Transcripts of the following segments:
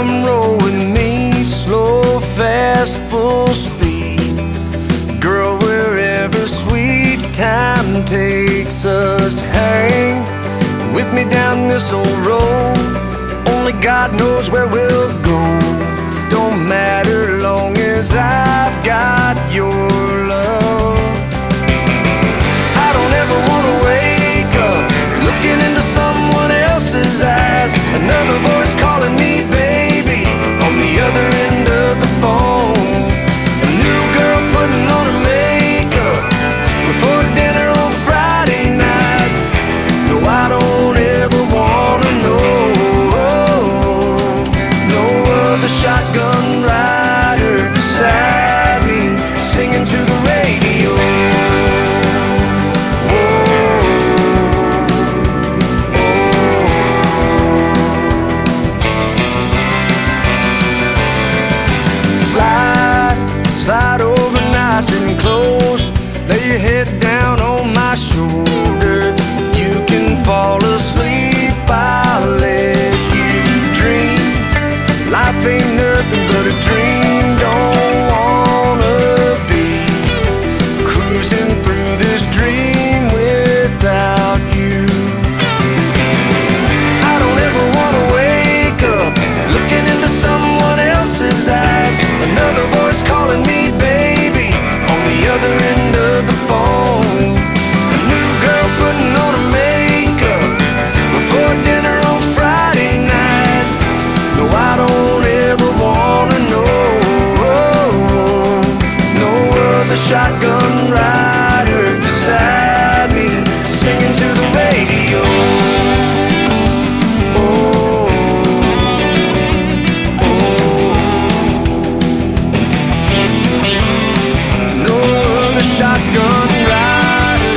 come roll with me, slow, fast, full speed. Girl, wherever sweet time takes us, hang with me down this old road. Only God knows where we'll go. Don't matter long as I've got your love. I don't ever wanna wake up looking into someone else's eyes. Another voice calling me baby on the other end of the phone. A new girl putting on her makeup before dinner on Friday night. No, I don't ever wanna know. No other shotgun rider beside me singing to the radio. Slide over nice and close. Lay your head down on my shoulder. You can fall asleep, I'll let you dream. Life ain't nothing but a dream. Don't wanna be cruising through this dream without you. I don't ever wanna wake up looking into someone else's eyes. Another voice calling me baby on the other end of the phone. A new girl putting on her makeup before dinner on Friday night. No, I don't ever wanna know. No other shotgun rider beside me singing to the radio. Shotgun rider.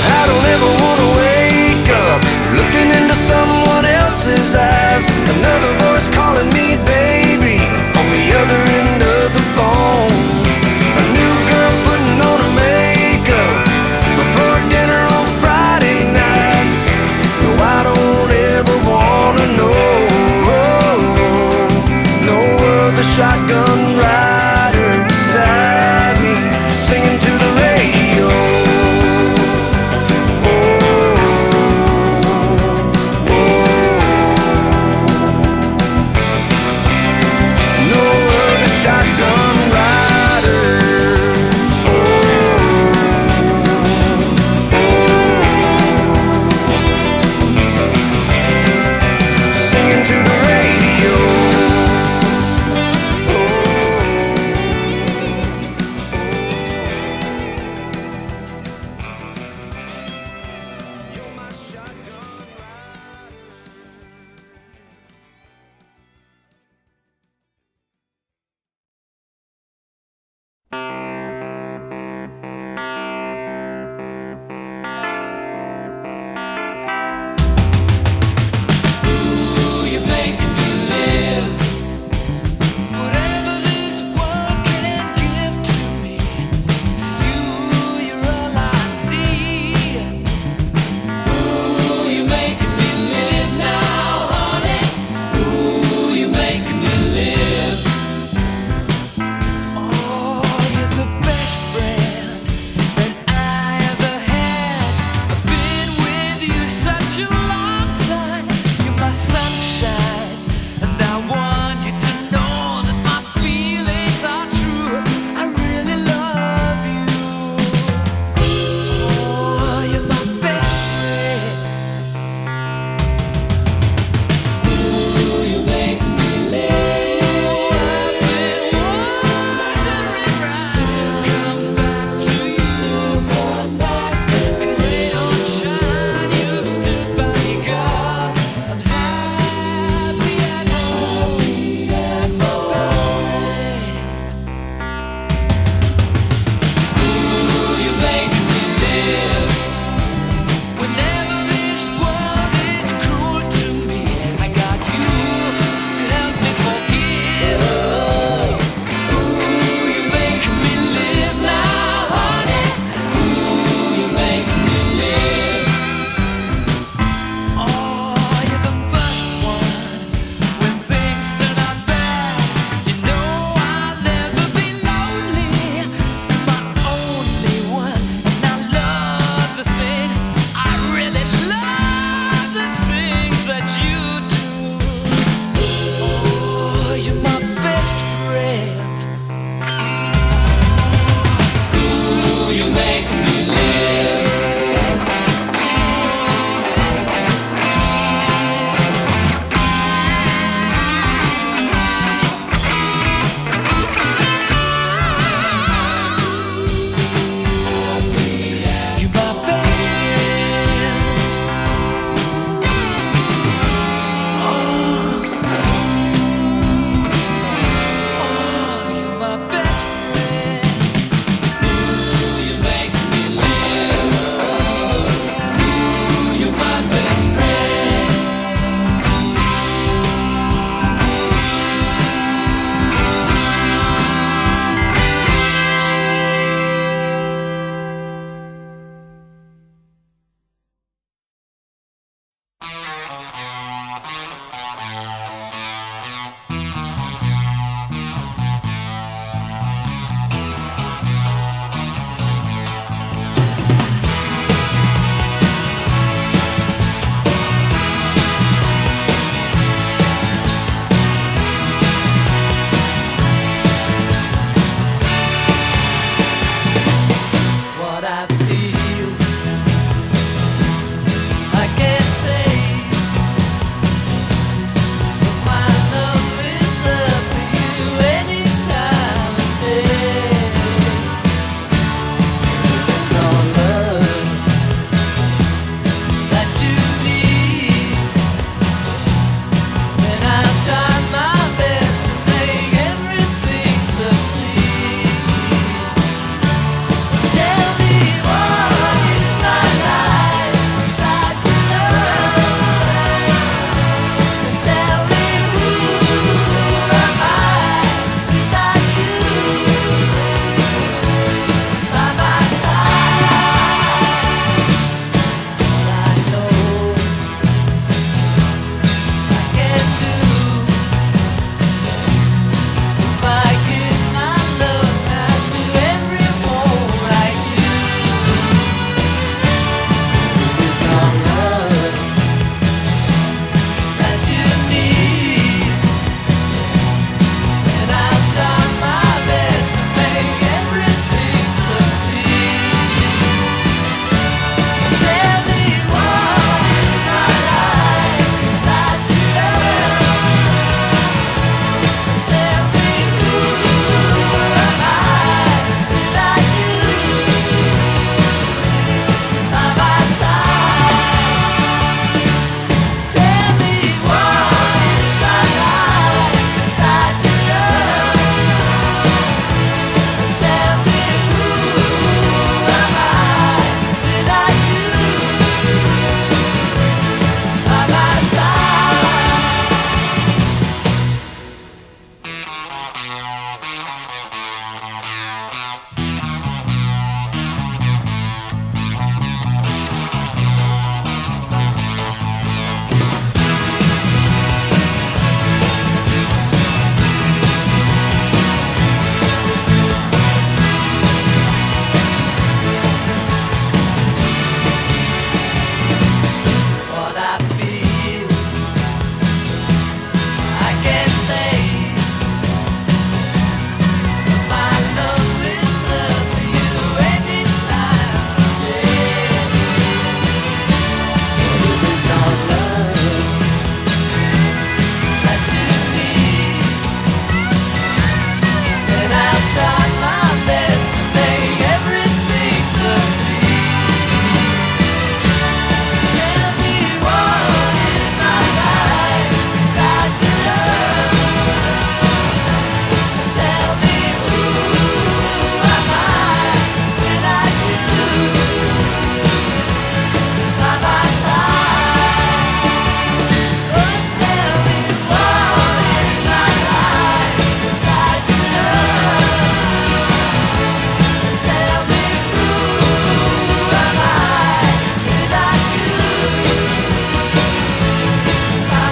I don't ever wanna wake up looking into someone else's eyes. Another voice calling me baby on the other end of the phone. A new girl putting on her makeup before dinner on Friday night. No, I don't ever wanna know. No other shotgun